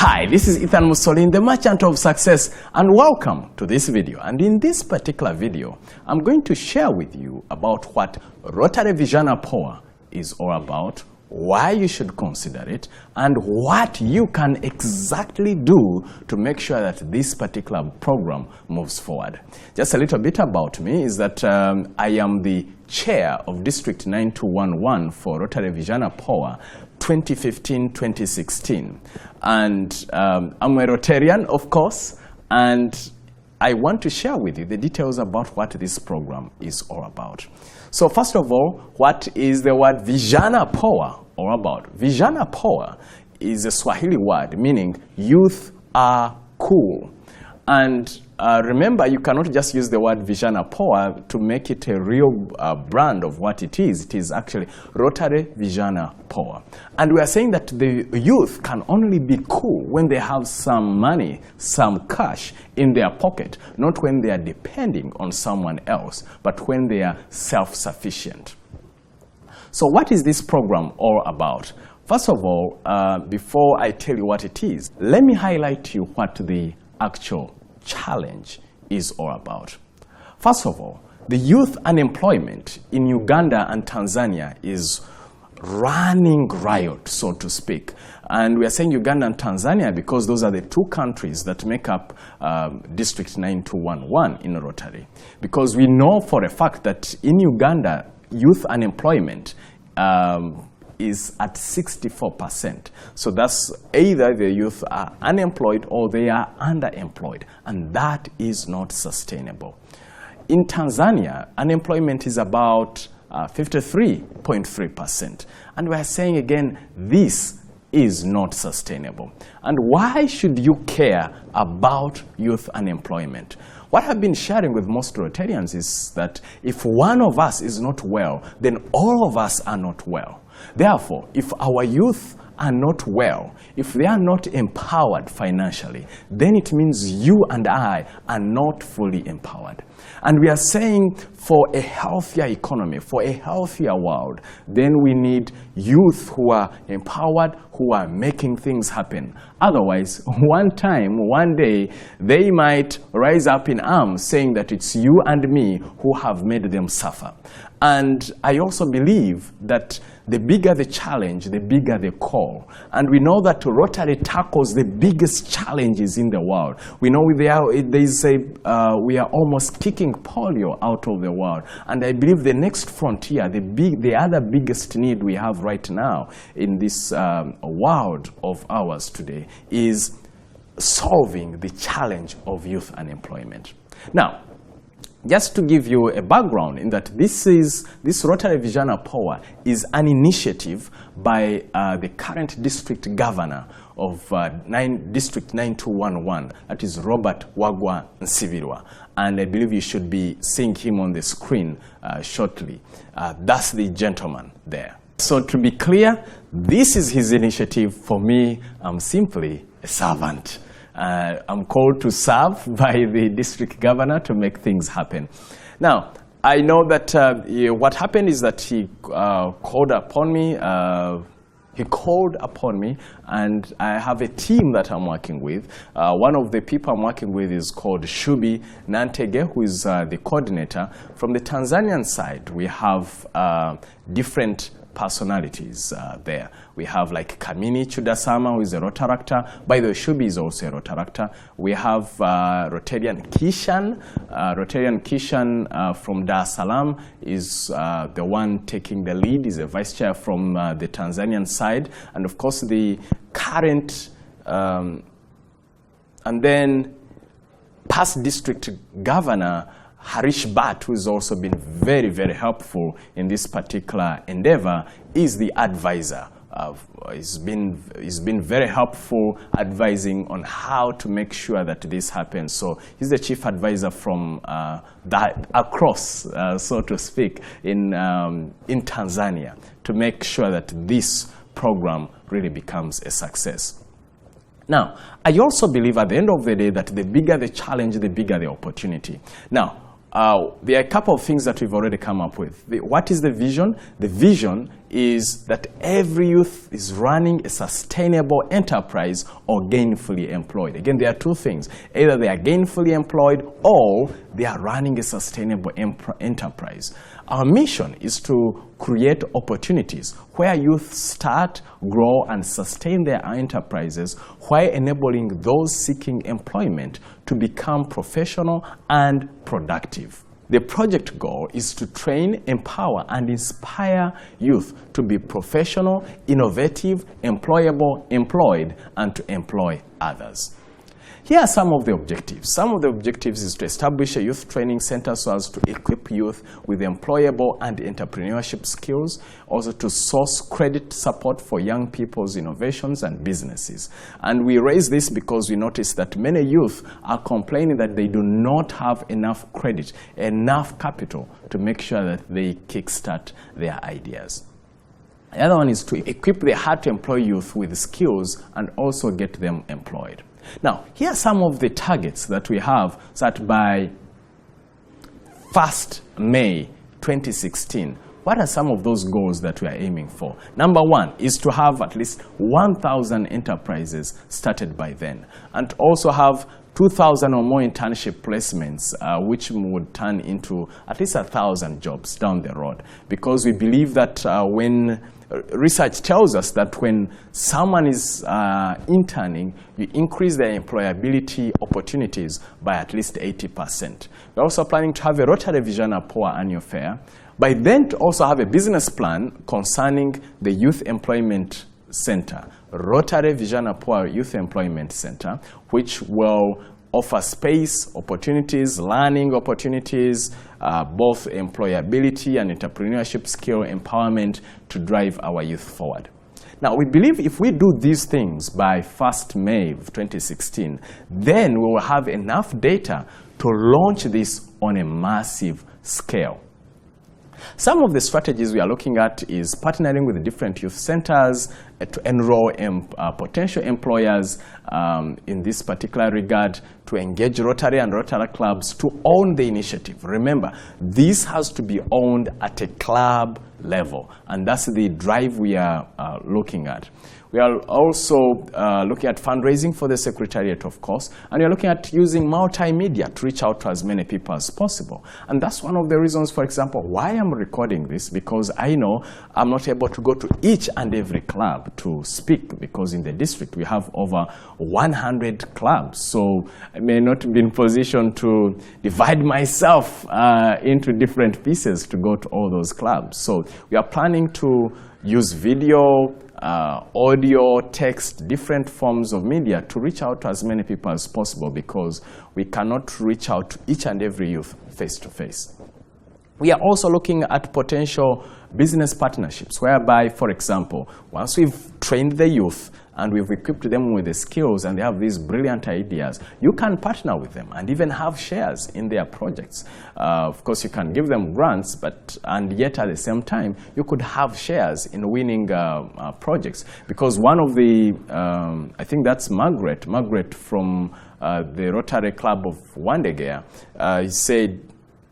Hi, this is Ethan Musolin, the Merchant of Success, and welcome to this video. And in this particular video, I'm going to share with you about what Rotary Vijana Poa is all about, why you should consider it, and what you can exactly do to make sure that this particular program moves forward. Just a little bit about me is that I am the chair of District 9211 for Rotary Vijana Poa 2015-2016. And I'm a Rotarian, of course, and I want to share with you the details about what this program is all about. So first of all, what is the word Vijana Poa all about? Vijana Poa is a Swahili word meaning youth are cool. And remember, you cannot just use the word Vijana Poa to make it a real brand of what it is. It is actually Rotary Vijana Poa. And we are saying that the youth can only be cool when they have some money, some cash in their pocket, not when they are depending on someone else, but when they are self-sufficient. So what is this program all about? First of all, before I tell you what it is, let me highlight to you what the actual challenge is all about. First of all, the youth unemployment in Uganda and Tanzania is running riot, so to speak. And we are saying Uganda and Tanzania because those are the two countries that make up District 9211 in Rotary. Because we know for a fact that in Uganda, youth unemployment is at 64%. So that's either the youth are unemployed or they are underemployed, and that is not sustainable. In Tanzania, unemployment is about 53.3%, and we are saying again, this is not sustainable. And why should you care about youth unemployment? What I've been sharing with most Rotarians is that if one of us is not well, then all of us are not well. Therefore, if our youth are not well, if they are not empowered financially, then it means you and I are not fully empowered. And we are saying for a healthier economy, for a healthier world, then we need youth who are empowered, who are making things happen. Otherwise, one day, they might rise up in arms saying that it's you and me who have made them suffer. And I also believe that the bigger the challenge, the bigger the call. And we know that Rotary tackles the biggest challenges in the world. We know we are almost kicking polio out of the world. And I believe the next frontier, the other biggest need we have right now in this world of ours today is solving the challenge of youth unemployment. Now, just to give you a background in that this Rotary Vijana Poa is an initiative by the current district governor of District 9211, that is Robert Wagwa Nsibirwa. And I believe you should be seeing him on the screen shortly. That's the gentleman there. So to be clear, this is his initiative. For me, I'm simply a servant. I'm called to serve by the district governor to make things happen. Now, I know that what happened is that he called upon me. And I have a team that I'm working with. One of the people I'm working with is called Shubi Nantege, who is the coordinator. From the Tanzanian side, we have different personalities there. We have like Kamini Chudasama, who is a Rotaractor. By the way, Shubi is also a Rotaractor. We have Rotarian Kishan. Rotarian Kishan from Dar es Salaam is the one taking the lead. He's a vice chair from the Tanzanian side. And of course, the current and then past district governor Harish Bhatt, who has also been very, very helpful in this particular endeavor, is the advisor. He's been very helpful advising on how to make sure that this happens. So he's the chief advisor from across, so to speak, in Tanzania to make sure that this program really becomes a success. Now, I also believe at the end of the day that the bigger the challenge, the bigger the opportunity. Now, there are a couple of things that we've already come up with. What is the vision? The vision is that every youth is running a sustainable enterprise or gainfully employed. Again, there are two things. Either they are gainfully employed or they are running a sustainable enterprise. Our mission is to create opportunities where youth start, grow, and sustain their enterprises while enabling those seeking employment to become professional and productive. The project goal is to train, empower, and inspire youth to be professional, innovative, employable, employed, and to employ others. Here are some of the objectives. Some of the objectives is to establish a youth training center so as to equip youth with employable and entrepreneurship skills, also to source credit support for young people's innovations and businesses. And we raise this because we notice that many youth are complaining that they do not have enough credit, enough capital to make sure that they kickstart their ideas. The other one is to equip the hard-to-employ youth with skills and also get them employed. Now, here are some of the targets that we have that by 1st May 2016, what are some of those goals that we are aiming for? Number one is to have at least 1,000 enterprises started by then, and also have 2,000 or more internship placements, which would turn into at least 1,000 jobs down the road. Because we believe that when research tells us that when someone is interning, you increase their employability opportunities by at least 80%. We're also planning to have a Rotary Vijana Poa annual fair. By then, to also have a business plan concerning the Youth Employment Center, Rotary Vijana Poa Youth Employment Center, which will offer space, opportunities, learning opportunities, both employability and entrepreneurship skill empowerment to drive our youth forward. Now, we believe if we do these things by 1st May of 2016, then we will have enough data to launch this on a massive scale. Some of the strategies we are looking at is partnering with different youth centers to enroll potential employers in this particular regard, to engage Rotary and Rotary clubs to own the initiative. Remember, this has to be owned at a club level, and that's the drive we are looking at. We are also looking at fundraising for the Secretariat, of course, and we are looking at using multimedia to reach out to as many people as possible. And that's one of the reasons, for example, why I'm recording this, because I know I'm not able to go to each and every club to speak, because in the district we have over 100 clubs. So I may not be in position to divide myself into different pieces to go to all those clubs. So we are planning to use video, audio, text, different forms of media to reach out to as many people as possible, because we cannot reach out to each and every youth face to face. We are also looking at potential business partnerships, whereby, for example, once we've trained the youth and we've equipped them with the skills and they have these brilliant ideas, you can partner with them and even have shares in their projects. Of course, you can give them grants, and yet at the same time, you could have shares in winning projects. Because one of the, I think that's Margaret from the Rotary Club of Wandegea, said,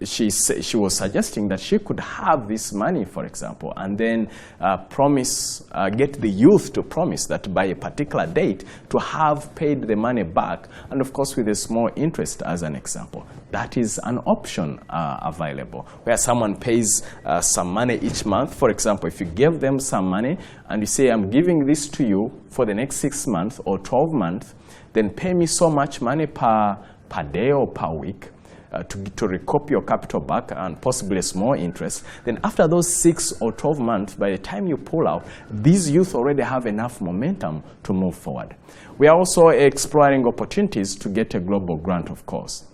she was suggesting that she could have this money, for example, and then get the youth to promise that by a particular date to have paid the money back, and of course with a small interest as an example. That is an option available, where someone pays some money each month. For example, if you give them some money and you say, I'm giving this to you for the next 6 months or 12 months, then pay me so much money per day or per week, to recoup your capital back and possibly a small interest. Then after those 6 or 12 months, by the time you pull out, these youth already have enough momentum to move forward. We are also exploring opportunities to get a global grant, of course.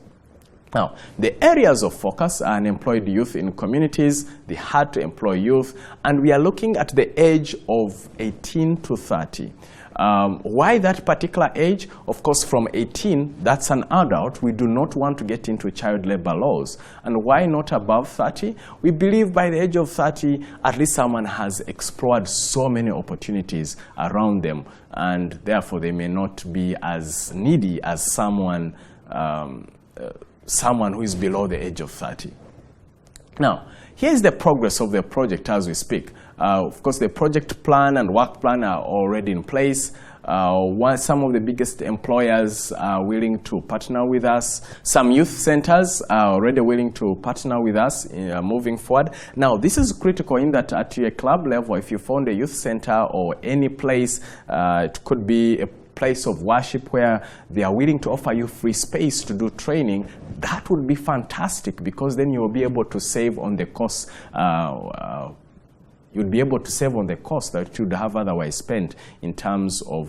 Now, the areas of focus are unemployed youth in communities, the hard-to-employ youth, and we are looking at the age of 18 to 30. Why that particular age? Of course, from 18, that's an adult. We do not want to get into child labor laws. And why not above 30? We believe by the age of 30, at least someone has explored so many opportunities around them, and therefore they may not be as needy as someone who is below the age of 30. Now, here's the progress of the project as we speak. Of course, the project plan and work plan are already in place. While some of the biggest employers are willing to partner with us, some youth centers are already willing to partner with us moving forward. Now, this is critical in that at your club level, if you found a youth center or any place, it could be a place of worship where they are willing to offer you free space to do training, that would be fantastic, because then you will be able to save on the cost. You'd be able to save on the cost that you'd have otherwise spent in terms of,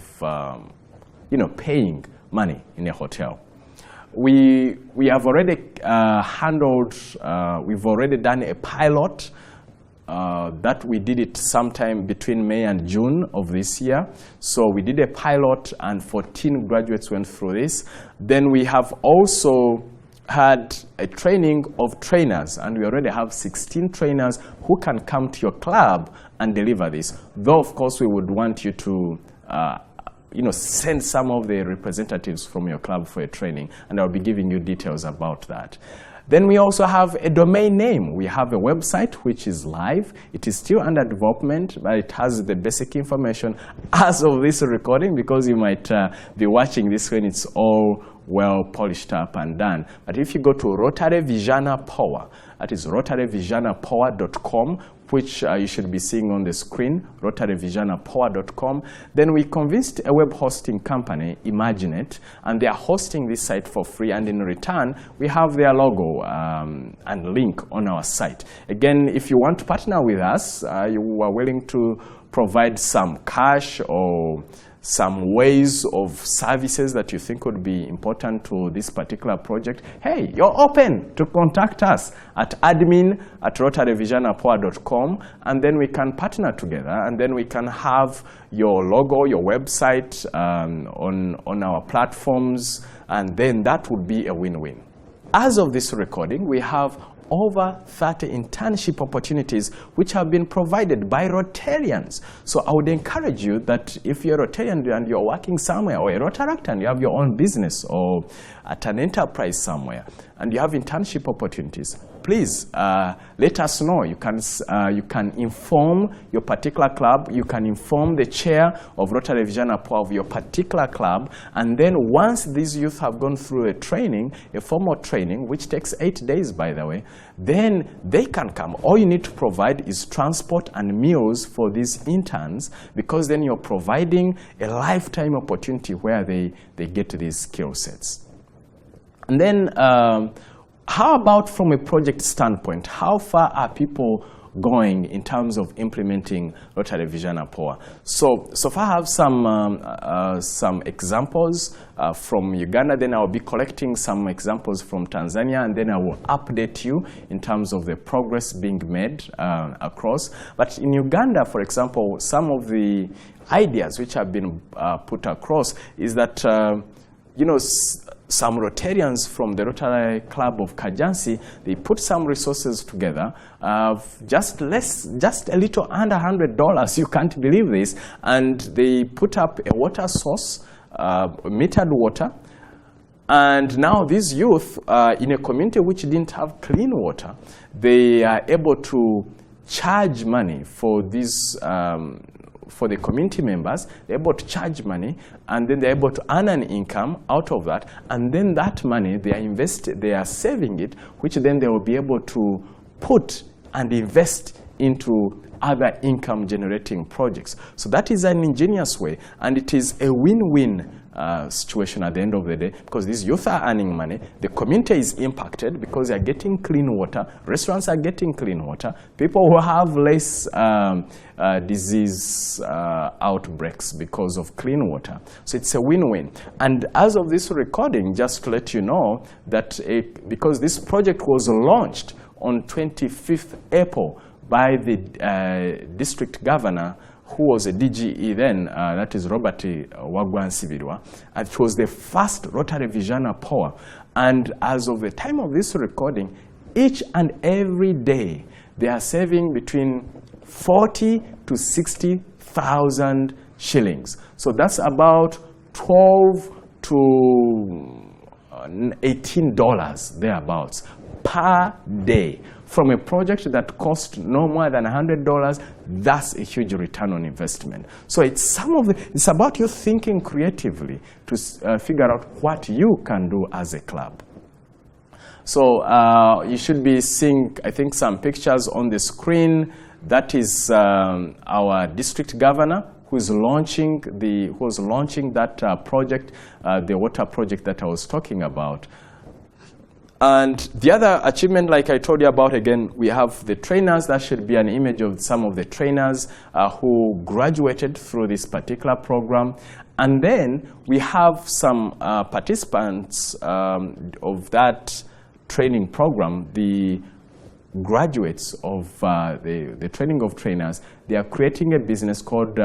paying money in a hotel. We have already we've already done a pilot that we did it sometime between May and June of this year. So we did a pilot and 14 graduates went through this. Then we have also had a training of trainers, and we already have 16 trainers who can come to your club and deliver this. Though, of course, we would want you to send some of the representatives from your club for a training, and I'll be giving you details about that. Then we also have a domain name. We have a website which is live. It is still under development, but it has the basic information as of this recording, because you might be watching this when it's all well polished up and done. But if you go to Rotary Vijana Poa, that is rotaryvijanapoa.com, which you should be seeing on the screen, rotaryvijanapoa.com. Then we convinced a web hosting company, Imaginate, and they are hosting this site for free, and in return, we have their logo and link on our site. Again, if you want to partner with us, you are willing to provide some cash or some ways of services that you think would be important to this particular project, hey, you're open to contact us at admin@rotaryvijanapoa.com, and then we can partner together, and then we can have your logo, your website on our platforms, and then that would be a win-win. As of this recording, we have over 30 internship opportunities which have been provided by Rotarians. So I would encourage you that if you're a Rotarian and you're working somewhere, or a Rotaract and you have your own business or at an enterprise somewhere and you have internship opportunities, please let us know. You can inform your particular club, you can inform the chair of Rotary Vijana Poa of your particular club, and then once these youth have gone through a training, a formal training, which takes 8 days, by the way, then they can come. All you need to provide is transport and meals for these interns, because then you're providing a lifetime opportunity where they get these skill sets. And then how about from a project standpoint? How far are people going in terms of implementing Rotary Vijana Poa? So far I have some examples from Uganda, then I'll be collecting some examples from Tanzania, and then I will update you in terms of the progress being made across. But in Uganda, for example, some of the ideas which have been put across is that some Rotarians from the Rotary Club of Kajansi, they put some resources together, just a little under $100, you can't believe this, and they put up a water source, metered water, and now these youth in a community which didn't have clean water, they are able to charge money for these for the community members. They're able to charge money, and then they're able to earn an income out of that, and then that money they are saving it, which then they will be able to put and invest into other income generating projects. So that is an ingenious way, and it is a win-win situation at the end of the day, because these youth are earning money, the community is impacted because they are getting clean water, restaurants are getting clean water, people who have less disease outbreaks because of clean water. So it's a win-win. And as of this recording, just to let you know that because this project was launched on 25th April by the district governor, who was a DGE then, that is Robert Nsibirwa, and it was the first Rotary Vijana Poa. And as of the time of this recording, each and every day, they are saving between 40 to 60,000 shillings. So that's about $12 to $18 thereabouts per day from a project that cost no more than $100, that's a huge return on investment. So it's about you thinking creatively to figure out what you can do as a club. So you should be seeing, I think, some pictures on the screen. That is our district governor who is launching that project, the water project that I was talking about. And the other achievement, like I told you about, again, we have the trainers. That should be an image of some of the trainers who graduated through this particular program. And then we have some participants of that training program, the graduates of the training of trainers. They are creating a business called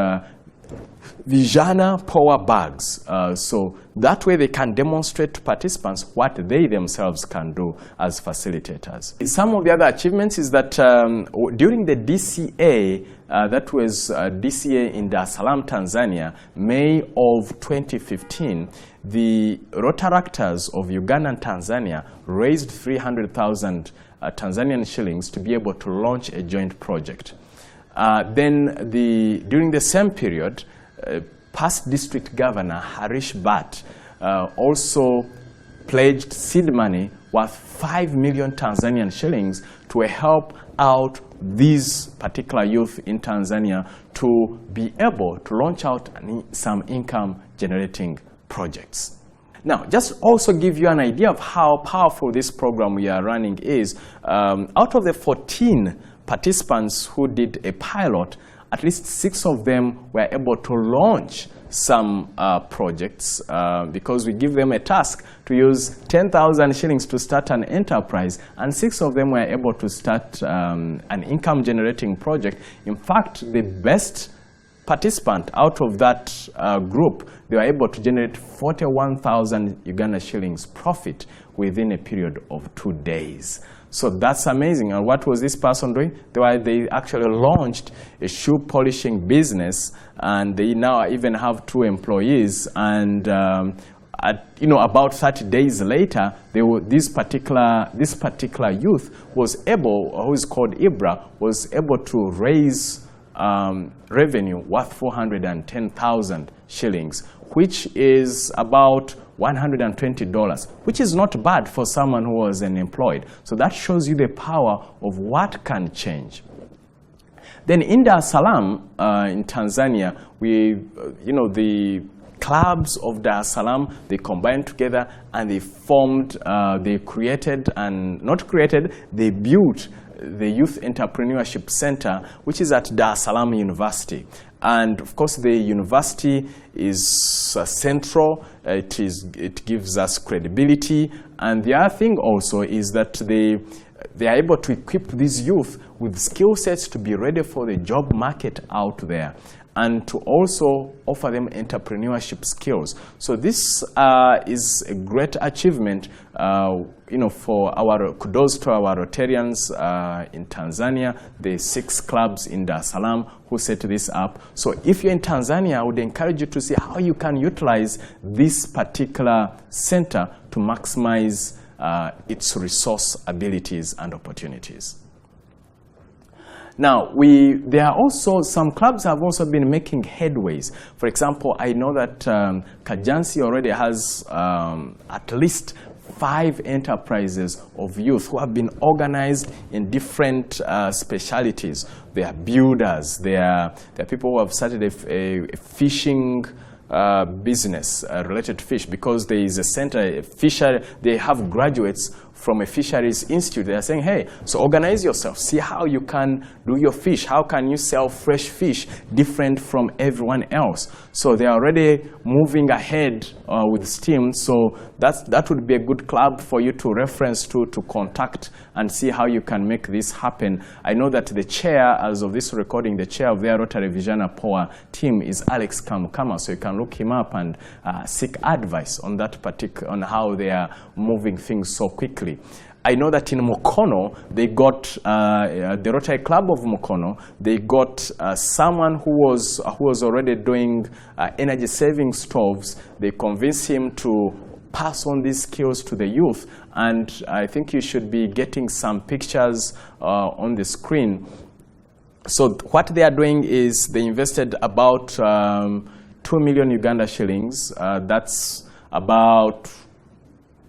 Vijana Poa bags. So that way they can demonstrate to participants what they themselves can do as facilitators. Some of the other achievements is that during the DCA, that was DCA in Dar es Salaam, Tanzania, May of 2015, the Rotaractors of Uganda and Tanzania raised 300,000 Tanzanian shillings to be able to launch a joint project. Then during the same period, past district governor Harish Bhatt also pledged seed money worth 5 million Tanzanian shillings to help out these particular youth in Tanzania to be able to launch out some income generating projects. Now, just also give you an idea of how powerful this program we are running is. Out of the 14 participants who did a pilot, at least 6 of them were able to launch some projects because we give them a task to use 10,000 shillings to start an enterprise, and 6 of them were able to start an income generating project. In fact, the best participant out of that group, they were able to generate 41,000 Uganda shillings profit within a period of 2 days. So that's amazing. And what was this person doing? They actually launched a shoe polishing business, and they now even have 2 employees. And about 30 days later, this particular youth was able, who is called Ibra, was able to raise revenue worth 410,000 shillings, which is about $120, which is not bad for someone who was unemployed. So that shows you the power of what can change. Then in Dar es Salaam, in Tanzania, the clubs of Dar es Salaam, they combined together and they formed, they built the Youth Entrepreneurship Center, which is at Dar es Salaam University. And of course, the university is central. It gives us credibility. And the other thing also is that they are able to equip these youth with skill sets to be ready for the job market out there, and to also offer them entrepreneurship skills. So this is a great achievement, for kudos to our Rotarians in Tanzania, the 6 clubs in Dar es Salaam who set this up. So if you're in Tanzania, I would encourage you to see how you can utilize this particular center to maximize its resource abilities and opportunities. Now, there are also some clubs have also been making headways. For example, I know that Kajansi already has at least 5 enterprises of youth who have been organized in different specialities. They are builders. They are people who have started a fishing business related to fish, because there is a center, a fishery. They have graduates from a fisheries institute. They are saying, hey, so organize yourself. See how you can do your fish. How can you sell fresh fish different from everyone else? So they are already moving ahead with steam. So that would be a good club for you to reference to contact and see how you can make this happen. I know that the chair, as of this recording, the chair of their Rotary Vijana Poa team is Alex Kamukama. So you can look him up and seek advice on on how they are moving things so quickly. I know that in Mukono, they got the Rotary Club of Mukono. They got someone who was already doing energy saving stoves. They convinced him to pass on these skills to the youth. And I think you should be getting some pictures on the screen. So what they are doing is they invested about 2 million Uganda shillings. That's about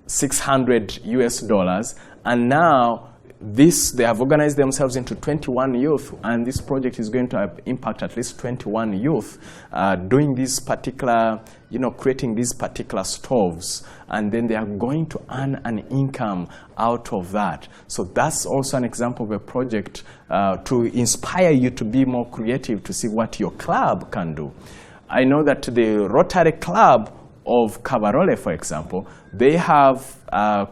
600 US dollars. And now they have organized themselves into 21 youth, and this project is going to impact at least 21 youth doing this particular, creating these particular stoves, and then they are going to earn an income out of that. So that's also an example of a project to inspire you to be more creative, to see what your club can do. I know that the Rotary Club of Kabarole, for example, they have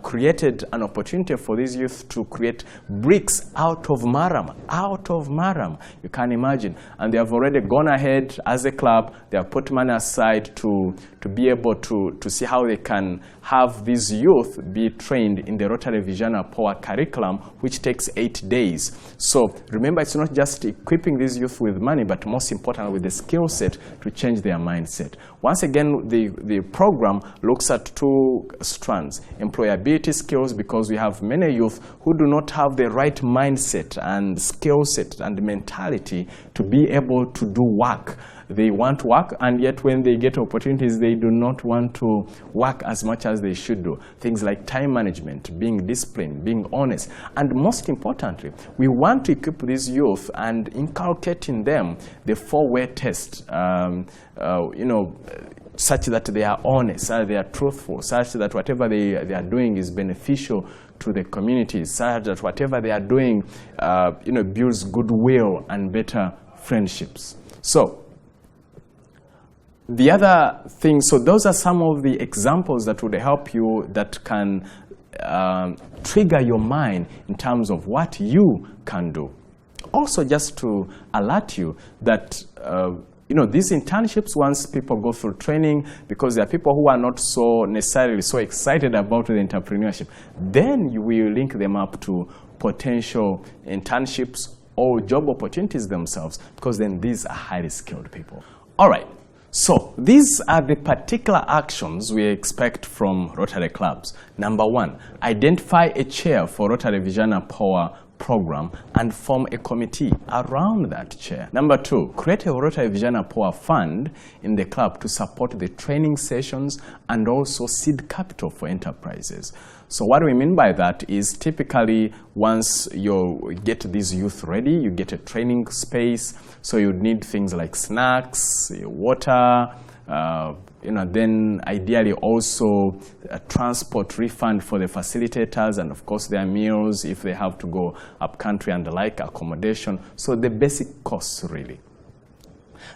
created an opportunity for these youth to create bricks out of maram, you can imagine. And they have already gone ahead as a club, they have put money aside to be able to see how they can have these youth be trained in the Rotary Vijana Poa curriculum, which takes 8 days. So remember, it's not just equipping these youth with money, but most importantly with the skill set to change their mindset. Once again, the program looks at two strands: employability skills, because we have many youth who do not have the right mindset and skill set and mentality to be able to do work. They want work, and yet when they get opportunities, they do not want to work as much as they should do. Things like time management, being disciplined, being honest. And most importantly, we want to equip these youth and inculcate in them the 4-way test, such that they are honest, such that they are truthful, such that whatever they are doing is beneficial to the community, such that whatever they are doing builds goodwill and better friendships. So the other thing, so those are some of the examples that would help you, that can trigger your mind in terms of what you can do. Also, just to alert you that these internships, once people go through training, because there are people who are not so necessarily so excited about the entrepreneurship, then you will link them up to potential internships or job opportunities themselves, because then these are highly skilled people. All right. So these are the particular actions we expect from Rotary clubs. Number 1, identify a chair for Rotary Vijana Poa program and form a committee around that chair. Number 2, create a Rotary Vijana Poa fund in the club to support the training sessions and also seed capital for enterprises. So what we mean by that is, typically once you get these youth ready, you get a training space, so you need things like snacks, water, then ideally also a transport refund for the facilitators, and of course their meals if they have to go up country and the like, accommodation. So the basic costs really.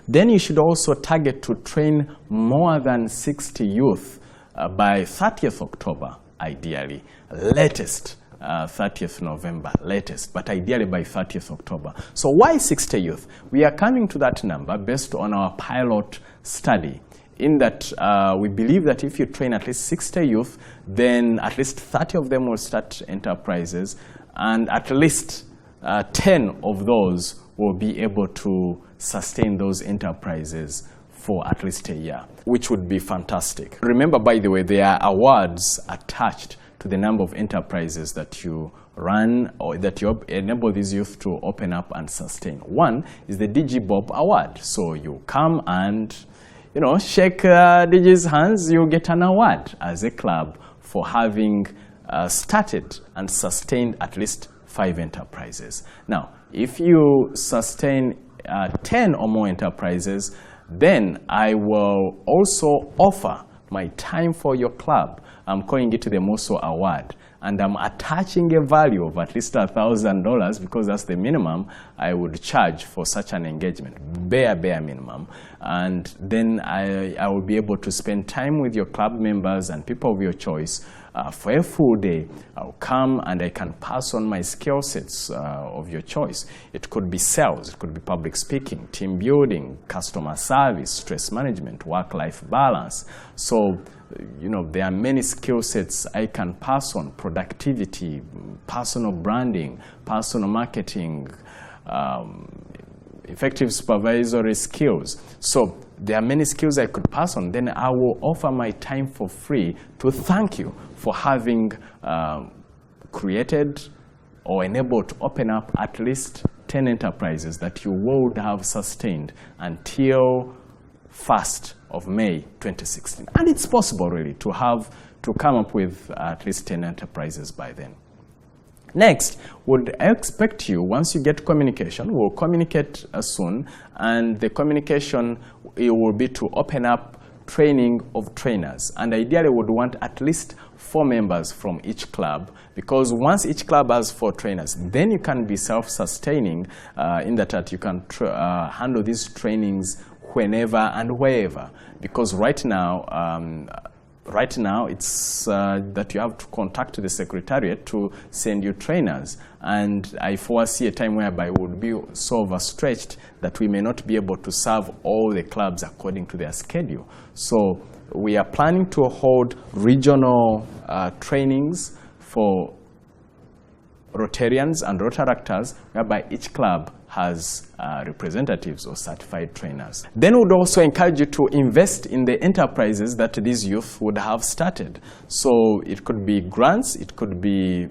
Then you should also target to train more than 60 youth by 30th October, ideally, latest 30th November, latest, but ideally by 30th October. So why 60 youth? We are coming to that number based on our pilot study, in that we believe that if you train at least 60 youth, then at least 30 of them will start enterprises, and at least 10 of those will be able to sustain those enterprises for at least a year, which would be fantastic. Remember, by the way, there are awards attached to the number of enterprises that you run or that you enable these youth to open up and sustain. One is the DG Bob Award. So you come and shake DG's hands, you get an award as a club for having started and sustained at least 5 enterprises. Now, if you sustain 10 or more enterprises, then I will also offer my time for your club. I'm calling it the MOSO Award, and I'm attaching a value of at least $1,000, because that's the minimum I would charge for such an engagement, bare minimum. And then I will be able to spend time with your club members and people of your choice for a full day. I'll come and I can pass on my skill sets of your choice. It could be sales, it could be public speaking, team building, customer service, stress management, work-life balance. So there are many skill sets I can pass on: productivity, personal branding, personal marketing, effective supervisory skills. So there are many skills I could pass on. Then I will offer my time for free to thank you for having created or enabled to open up at least 10 enterprises that you would have sustained until 1st of May 2016. And it's possible really to come up with at least 10 enterprises by then. Next, would expect you, once you get communication, we'll communicate soon, and the communication it will be to open up training of trainers. And ideally would want at least 4 members from each club, because once each club has 4 trainers, then you can be self-sustaining in that you can handle these trainings whenever and wherever. Because right now, it's that you have to contact the secretariat to send you trainers. And I foresee a time whereby we would be so overstretched that we may not be able to serve all the clubs according to their schedule. So we are planning to hold regional trainings for Rotarians and Rotaractors, whereby each club has representatives or certified trainers. Then we would also encourage you to invest in the enterprises that these youth would have started. So it could be grants, it could be,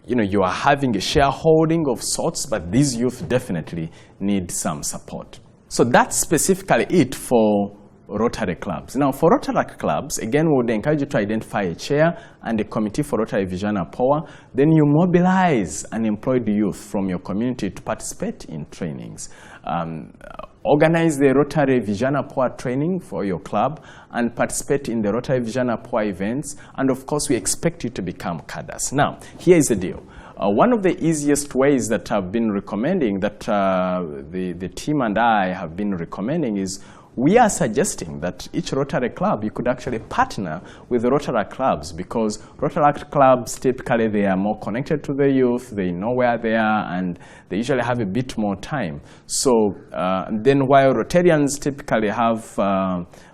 you are having a shareholding of sorts, but these youth definitely need some support. So that's specifically it for Rotary clubs. Now, for Rotary clubs, again, we would encourage you to identify a chair and a committee for Rotary Vijana Poa. Then you mobilize unemployed youth from your community to participate in trainings. Organize the Rotary Vijana Poa training for your club and participate in the Rotary Vijana Poa events. And of course, we expect you to become cadres. Now, here is the deal. One of the easiest ways that I've been recommending, that the team and I have been recommending, is we are suggesting that each Rotary club, you could actually partner with the Rotary clubs, because Rotary clubs, typically they are more connected to the youth, they know where they are, and they usually have a bit more time. So then while Rotarians typically have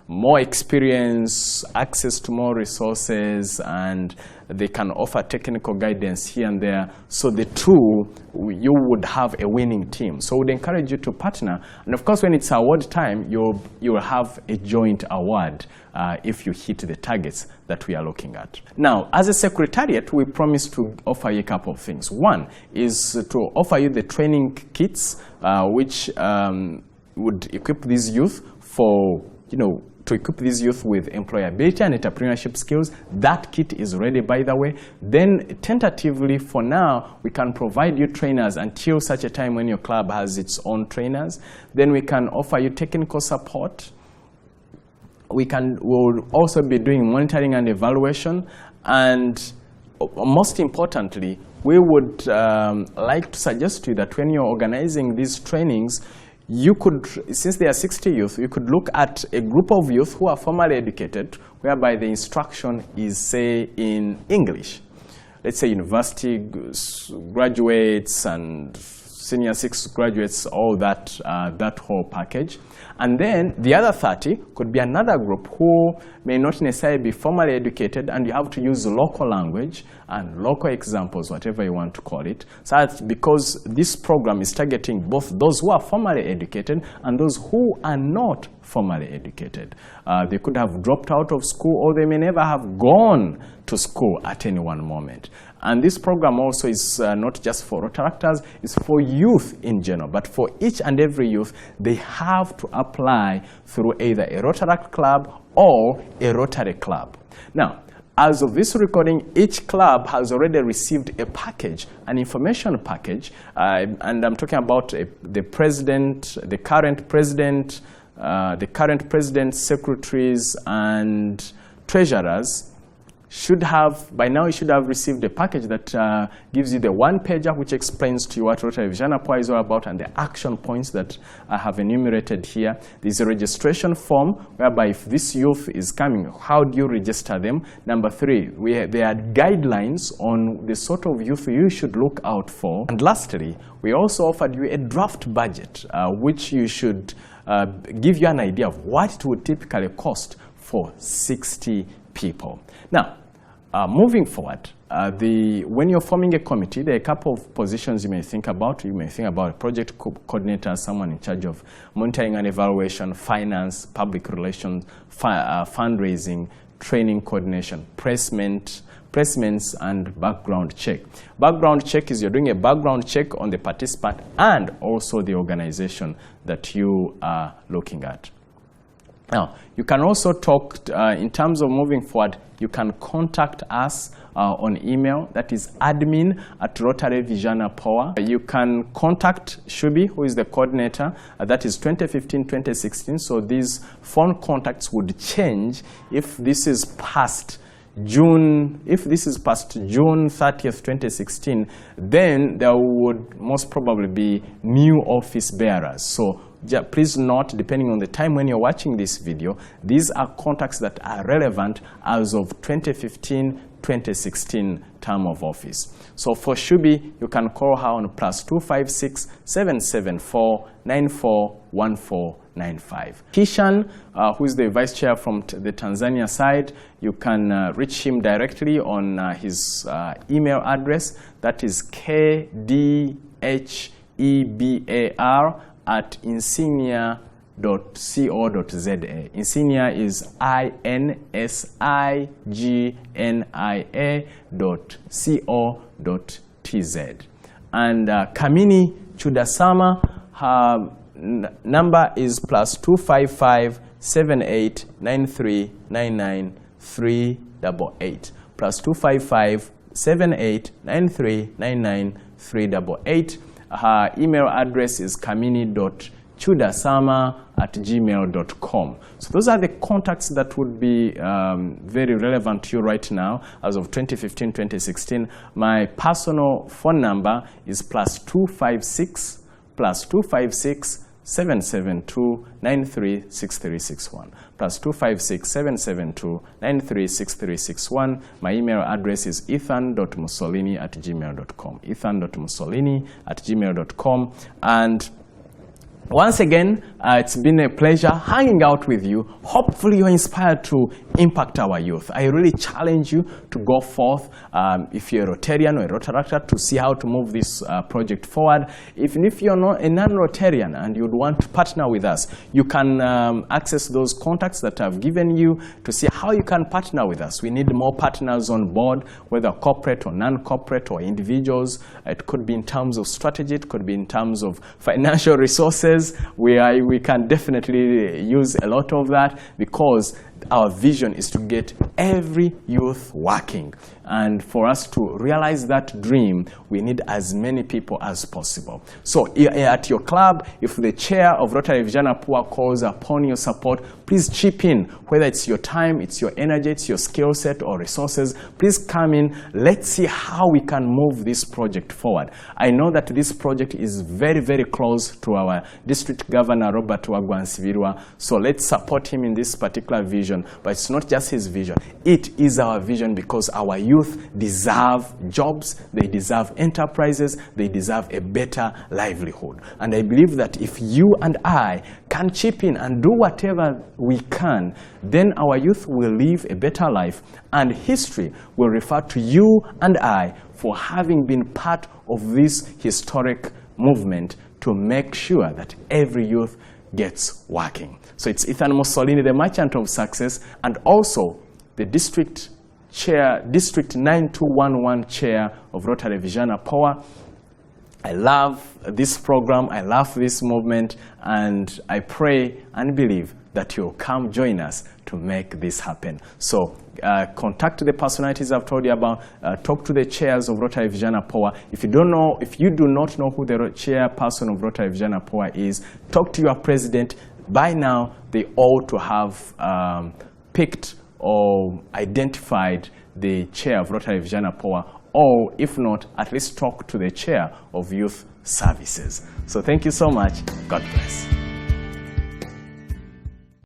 more experience, access to more resources, and they can offer technical guidance here and there. So the two, you would have a winning team. So we'd encourage you to partner. And of course, when it's award time, you will have a joint award if you hit the targets that we are looking at. Now, as a secretariat, we promise to offer you a couple of things. One is to offer you the training kits, which would equip these youth for, to equip these youth with employability and entrepreneurship skills. That kit is ready, by the way. Then tentatively, for now, we can provide you trainers until such a time when your club has its own trainers. Then we can offer you technical support. We'll also be doing monitoring and evaluation. And most importantly, we would like to suggest to you that when you're organizing these trainings, you could, since there are 60 youth, you could look at a group of youth who are formally educated, whereby the instruction is, say, in English. Let's say university graduates and senior 6 graduates, all that, that whole package. And then the other 30 could be another group who may not necessarily be formally educated, and you have to use local language and local examples, whatever you want to call it. So that's because this program is targeting both those who are formally educated and those who are not formally educated. They could have dropped out of school, or they may never have gone to school at any one moment. And this program also is not just for Rotaractors, it's for youth in general. But for each and every youth, they have to apply through either a Rotaract club or a Rotary club. Now, as of this recording, each club has already received a package, an information package, and I'm talking about the president, the current president, secretaries, and treasurers. By now you should have received a package that gives you the one-pager which explains to you what Rotary Vijana Poa is all about and the action points that I have enumerated here. There's a registration form whereby if this youth is coming, how do you register them? Number 3, there are guidelines on the sort of youth you should look out for. And lastly, we also offered you a draft budget which you should give you an idea of what it would typically cost for 60 people. Now, moving forward, when you're forming a committee, there are a couple of positions you may think about. You may think about a project coordinator, someone in charge of monitoring and evaluation, finance, public relations, fundraising, training coordination, placements, and background check. Background check is you're doing a background check on the participant and also the organization that you are looking at. Now, you can also talk, in terms of moving forward, you can contact us on email, that is admin@Rotary Vijana Poa. You can contact Shubi, who is the coordinator, that is 2015-2016, so these phone contacts would change if this is past June 30th, 2016, then there would most probably be new office bearers. So please note, depending on the time when you're watching this video, these are contacts that are relevant as of 2015-2016 term of office. So for Shubi, you can call her on +256 774 941495. Kishan, who is the vice chair from the Tanzania side, you can reach him directly on his email address, that is kdhebar@insignia.co.za. Insignia is INSIGNIA.co.tz. And Kamini Chudasama, her number is +255 78 93 99 388. +255 78 93 99 388. Her email address is kamini.chudasama@gmail.com. So those are the contacts that would be very relevant to you right now as of 2015-2016. My personal phone number is +256 772 936361. +256 772 936361. My email address is ethan.mussolini@gmail.com. ethan.mussolini@gmail.com. And once again, it's been a pleasure hanging out with you. Hopefully you're inspired to impact our youth. I really challenge you to go forth, if you're a Rotarian or a Rotaractor, to see how to move this project forward. Even if you're not a non-Rotarian and you'd want to partner with us, you can access those contacts that I've given you to see how you can partner with us. We need more partners on board, whether corporate or non-corporate or individuals. It could be in terms of strategy, it could be in terms of financial resources. We can definitely use a lot of that, because our vision is to get every youth working. And for us to realize that dream, we need as many people as possible. So at your club, if the chair of Rotary Vijana Poa calls upon your support, please chip in, whether it's your time, it's your energy, it's your skill set or resources. Please come in. Let's see how we can move this project forward. I know that this project is very, very close to our district governor, Robert Nsibirwa. So let's support him in this particular vision. But it's not just his vision. It is our vision, because our youth deserve jobs, they deserve enterprises, they deserve a better livelihood. And I believe that if you and I can chip in and do whatever we can, then our youth will live a better life, and history will refer to you and I for having been part of this historic movement to make sure that every youth gets working. So it's Ethan Mussolini, the merchant of success, and also the district 9211 chair of Rotary Vijana Poa. I love this program, I love this movement, and I pray and believe that you'll come join us to make this happen. So contact the personalities I've told you about, talk to the chairs of Rotary Vijana Poa. If you do not know who the chairperson of Rotary Vijana Poa is, talk to your president. By now, they ought to have picked or identified the chair of Rotary Vijana Poa, or if not, at least talk to the chair of youth services. So thank you so much. God bless.